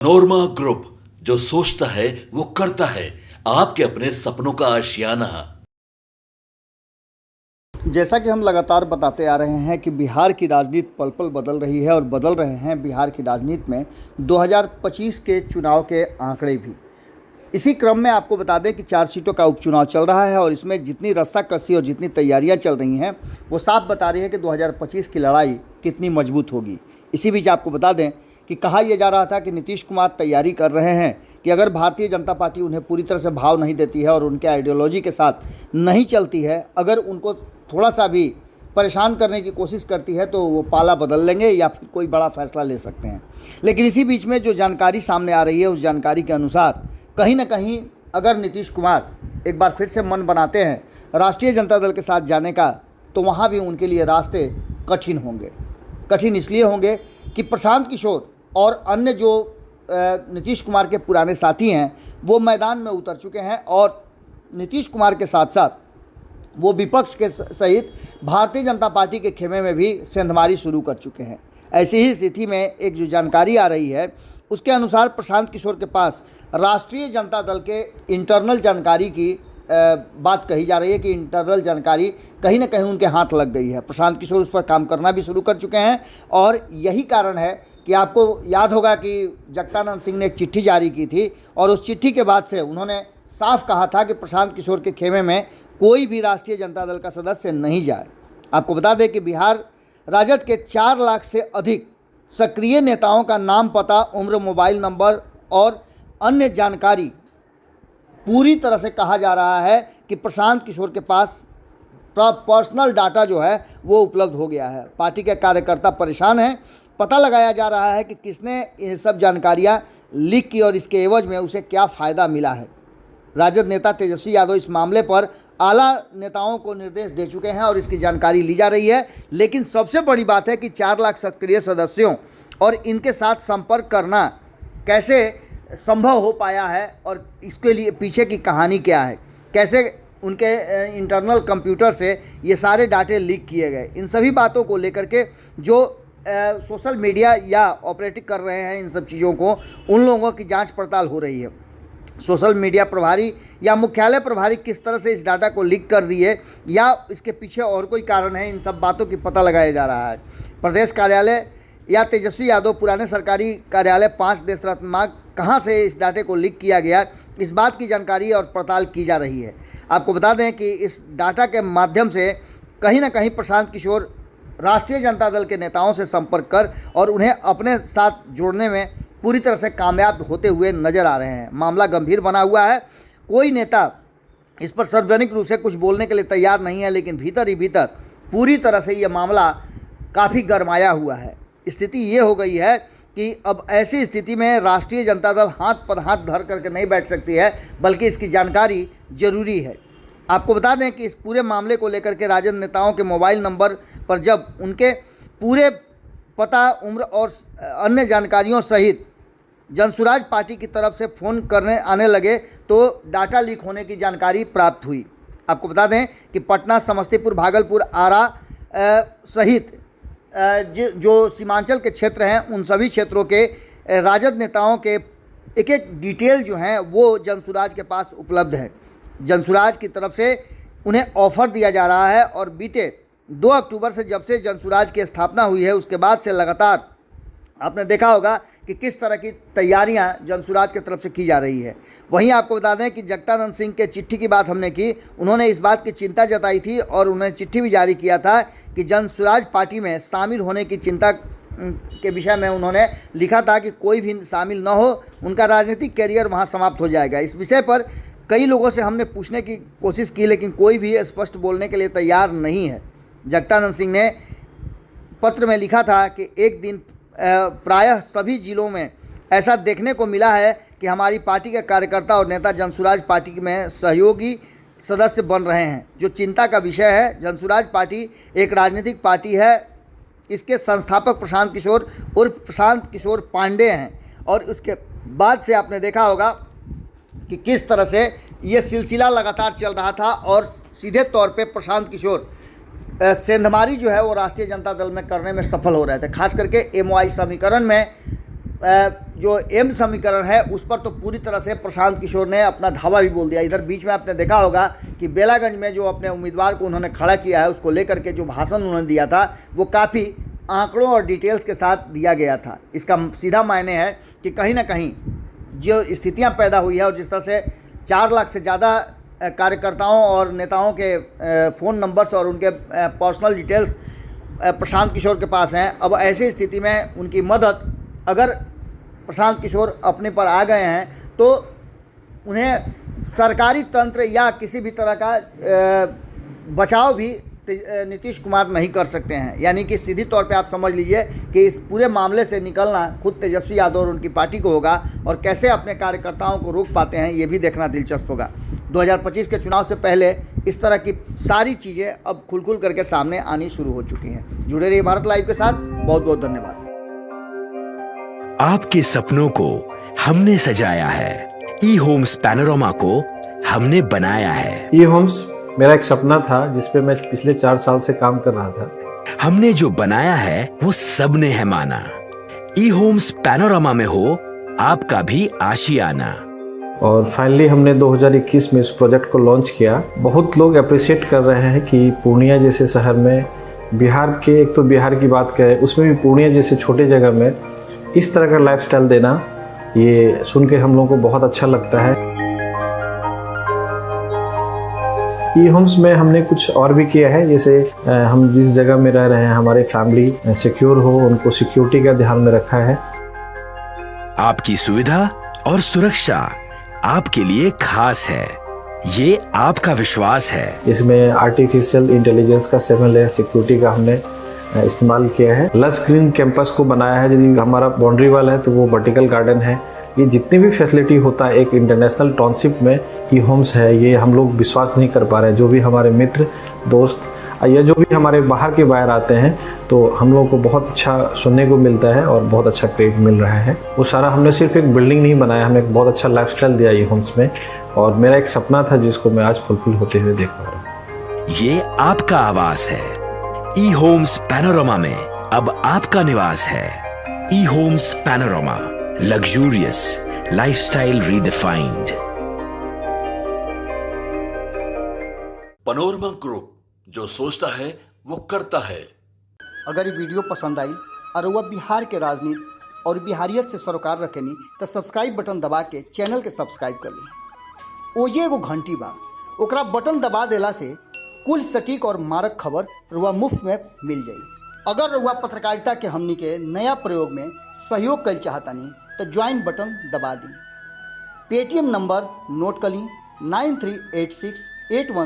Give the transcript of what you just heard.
नोरमा group, जो सोचता है वो करता है। आपके अपने सपनों का आशियाना। जैसा कि हम लगातार बताते आ रहे हैं कि बिहार की राजनीति पल पल बदल रही है और बदल रहे हैं बिहार की राजनीति में 2025 के चुनाव के आंकड़े भी। इसी क्रम में आपको बता दें कि 4 सीटों का उपचुनाव चल रहा है और इसमें जितनी रस्साकसी और जितनी तैयारियां चल रही हैं वो साफ बता रही है कि 2025 की लड़ाई कितनी मजबूत होगी। इसी बीच आपको बता दें कि कहा यह जा रहा था कि नीतीश कुमार तैयारी कर रहे हैं कि अगर भारतीय जनता पार्टी उन्हें पूरी तरह से भाव नहीं देती है और उनके आइडियोलॉजी के साथ नहीं चलती है, अगर उनको थोड़ा सा भी परेशान करने की कोशिश करती है तो वो पाला बदल लेंगे या फिर कोई बड़ा फैसला ले सकते हैं। लेकिन इसी बीच में जो जानकारी सामने आ रही है उस जानकारी के अनुसार कहीं ना कहीं अगर नीतीश कुमार एक बार फिर से मन बनाते हैं राष्ट्रीय जनता दल के साथ जाने का, तो वहाँ भी उनके लिए रास्ते कठिन होंगे। कठिन इसलिए होंगे कि प्रशांत किशोर और अन्य जो नीतीश कुमार के पुराने साथी हैं वो मैदान में उतर चुके हैं और नीतीश कुमार के साथ साथ वो विपक्ष के सहित भारतीय जनता पार्टी के खेमे में भी सेंधमारी शुरू कर चुके हैं। ऐसी ही स्थिति में एक जो जानकारी आ रही है उसके अनुसार प्रशांत किशोर के पास राष्ट्रीय जनता दल के इंटरनल जानकारी की बात कही जा रही है कि इंटरनल जानकारी कहीं ना कहीं उनके हाथ लग गई है। प्रशांत किशोर उस पर काम करना भी शुरू कर चुके हैं और यही कारण है कि आपको याद होगा कि जगदानंद सिंह ने एक चिट्ठी जारी की थी और उस चिट्ठी के बाद से उन्होंने साफ कहा था कि प्रशांत किशोर के खेमे में कोई भी राष्ट्रीय जनता दल का सदस्य नहीं जाए। आपको बता दें कि बिहार राजद के 4 लाख से अधिक सक्रिय नेताओं का नाम, पता, उम्र, मोबाइल नंबर और अन्य जानकारी पूरी तरह से कहा जा रहा है कि प्रशांत किशोर के पास पर्सनल डाटा जो है वो उपलब्ध हो गया है। पार्टी के कार्यकर्ता परेशान हैं। पता लगाया जा रहा है कि किसने ये सब जानकारियां लीक की और इसके एवज में उसे क्या फ़ायदा मिला है। राजद नेता तेजस्वी यादव इस मामले पर आला नेताओं को निर्देश दे चुके हैं और इसकी जानकारी ली जा रही है। लेकिन सबसे बड़ी बात है कि 4 लाख सक्रिय सदस्यों और इनके साथ संपर्क करना कैसे संभव हो पाया है और इसके लिए पीछे की कहानी क्या है, कैसे उनके इंटरनल कंप्यूटर से ये सारे डाटे लीक किए गए। इन सभी बातों को लेकर के जो सोशल मीडिया या ऑपरेटिंग कर रहे हैं इन सब चीज़ों को, उन लोगों की जांच पड़ताल हो रही है। सोशल मीडिया प्रभारी या मुख्यालय प्रभारी किस तरह से इस डाटा को लीक कर दिए या इसके पीछे और कोई कारण है, इन सब बातों की पता लगाया जा रहा है। प्रदेश कार्यालय या तेजस्वी यादव पुराने सरकारी कार्यालय 5 देश रत्न मार्ग कहाँ से इस डाटे को लीक किया गया, इस बात की जानकारी और पड़ताल की जा रही है। आपको बता दें कि इस डाटा के माध्यम से कहीं ना कहीं प्रशांत किशोर राष्ट्रीय जनता दल के नेताओं से संपर्क कर और उन्हें अपने साथ जोड़ने में पूरी तरह से कामयाब होते हुए नजर आ रहे हैं। मामला गंभीर बना हुआ है। कोई नेता इस पर सार्वजनिक रूप से कुछ बोलने के लिए तैयार नहीं है, लेकिन भीतर ही भीतर पूरी तरह से ये मामला काफ़ी गरमाया हुआ है। स्थिति ये हो गई है कि अब ऐसी स्थिति में राष्ट्रीय जनता दल हाथ पर हाथ धर करके नहीं बैठ सकती है, बल्कि इसकी जानकारी जरूरी है। आपको बता दें कि इस पूरे मामले को लेकर के राजद नेताओं के मोबाइल नंबर पर जब उनके पूरे पता, उम्र और अन्य जानकारियों सहित जनसुराज पार्टी की तरफ से फ़ोन करने आने लगे तो डाटा लीक होने की जानकारी प्राप्त हुई। आपको बता दें कि पटना, समस्तीपुर, भागलपुर, आरा सहित जो सीमांचल के क्षेत्र हैं उन सभी क्षेत्रों के राजद नेताओं के एक एक डिटेल जो हैं वो जनसुराज के पास उपलब्ध है। जनसुराज की तरफ से उन्हें ऑफ़र दिया जा रहा है और बीते 2 अक्टूबर से जब से जनसुराज की स्थापना हुई है उसके बाद से लगातार आपने देखा होगा कि किस तरह की तैयारियां जनसुराज की तरफ से की जा रही है। वहीं आपको बता दें कि जगदानंद सिंह के चिट्ठी की बात हमने की, उन्होंने इस बात की चिंता जताई थी और उन्होंने चिट्ठी भी जारी किया था कि जनसुराज पार्टी में शामिल होने की चिंता के विषय में उन्होंने लिखा था कि कोई भी शामिल न हो, उनका राजनीतिक कैरियर वहाँ समाप्त हो जाएगा। इस विषय पर कई लोगों से हमने पूछने की कोशिश की, लेकिन कोई भी स्पष्ट बोलने के लिए तैयार नहीं है। जगदानंद सिंह ने पत्र में लिखा था कि एक दिन प्रायः सभी जिलों में ऐसा देखने को मिला है कि हमारी पार्टी के कार्यकर्ता और नेता जनसुराज पार्टी में सहयोगी सदस्य बन रहे हैं। जो चिंता का विषय है, जनसुराज पार्टी एक राजनीतिक पार्टी है। इसके संस्थापक प्रशांत किशोर उर्फ प्रशांत किशोर पांडे हैं और उसके बाद से आपने देखा होगा कि किस तरह से ये सिलसिला लगातार चल रहा था और सीधे तौर पे प्रशांत किशोर सेंधमारी जो है वो राष्ट्रीय जनता दल में करने में सफल हो रहे थे। खास करके एमओआई समीकरण में जो एम समीकरण है उस पर तो पूरी तरह से प्रशांत किशोर ने अपना धावा भी बोल दिया। इधर बीच में आपने देखा होगा कि बेलागंज में जो अपने उम्मीदवार को उन्होंने खड़ा किया है, उसको लेकर के जो भाषण उन्होंने दिया था वो काफ़ी आंकड़ों और डिटेल्स के साथ दिया गया था। इसका सीधा मायने है कि कहीं ना कहीं जो स्थितियां पैदा हुई है और जिस तरह से 4 लाख से ज़्यादा कार्यकर्ताओं और नेताओं के फ़ोन नंबर्स और उनके पर्सनल डिटेल्स प्रशांत किशोर के पास हैं, अब ऐसी स्थिति में उनकी मदद अगर प्रशांत किशोर अपने पर आ गए हैं तो उन्हें सरकारी तंत्र या किसी भी तरह का बचाव भी नीतीश कुमार नहीं कर सकते हैं। यानी कि सीधी तौर पे आप समझ लीजिए कि इस पूरे मामले से निकलना खुद तेजस्वी यादव और उनकी पार्टी को होगा, और कैसे अपने कार्यकर्ताओं को रोक पाते हैं ये भी देखना दिलचस्प होगा। 2025 के चुनाव से पहले इस तरह की सारी चीज़ें अब खुल करके सामने आनी शुरू हो चुकी हैं। जुड़े रहिए भारत लाइव के साथ। बहुत बहुत धन्यवाद। आपके सपनों को हमने सजाया है, ई होम्स पैनोरमा को हमने बनाया है। ई होम्स मेरा एक सपना था जिस पे मैं पिछले 4 साल से काम कर रहा था। हमने जो बनाया है वो सबने है माना। ई होम्स पैनोरमा में हो आपका भी आशियाना। और फाइनली हमने 2021 में इस प्रोजेक्ट को लॉन्च किया। बहुत लोग अप्रिशिएट कर रहे हैं कि पूर्णिया जैसे शहर में, बिहार के, एक तो बिहार की बात करें उसमें भी पूर्णिया जैसे छोटे जगह में इस तरह का लाइफस्टाइल देना, ये सुन के हम लोगों को बहुत अच्छा लगता है। ई होम्स में हमने कुछ और भी किया है, जैसे हम जिस जगह में रह रहे हैं हमारे फैमिली सिक्योर हो, उनको सिक्योरिटी का ध्यान में रखा है। आपकी सुविधा और सुरक्षा आपके लिए खास है, ये आपका विश्वास है। इसमें आर्टिफिशियल इंटेलिजेंस का 7 लेयर सिक्योरिटी का हमने इस्तेमाल किया है। लस ग्रीन कैंपस को बनाया है। यदि हमारा बाउंड्री वाल है तो वो वर्टिकल गार्डन है। ये जितनी भी फैसिलिटी होता है एक इंटरनेशनल टाउनशिप में ई होम्स है, ये हम लोग विश्वास नहीं कर पा रहे हैं। जो भी हमारे मित्र दोस्त या जो भी हमारे बाहर के बाहर आते हैं तो हम लोगों को बहुत अच्छा सुनने को मिलता है और बहुत अच्छा क्रेडिट मिल रहा है। वो सारा हमने सिर्फ एक बिल्डिंग नहीं बनाया, हमें एक बहुत अच्छा लाइफस्टाइल दिया ई होम्स में, और मेरा एक सपना था जिसको मैं आज फुलफिल होते हुए देख पा रहा हूँ। ये आपका आवास है। ई होम्स पैनोरमा में अब आपका निवास है। E Homes Panorama, luxurious lifestyle redefined. Panorama group, जो सोचता है वो करता है। अगर ये वीडियो पसंद आई और वह बिहार के राजनीति और बिहारियत से सरोकार रखेनी तो सब्सक्राइब बटन दबा के चैनल के सब्सक्राइब कर ली। ओजे एगो घंटी बा, ओकरा बटन दबा देला से कुल सटीक और मारक खबर रुआ मुफ्त में मिल जाई। अगर रुआ पत्रकारिता के हमनी के नया प्रयोग में सहयोग कर चाहतानी तो ज्वाइन बटन दबा दी। पेटीएम नंबर नोट कर ली 938681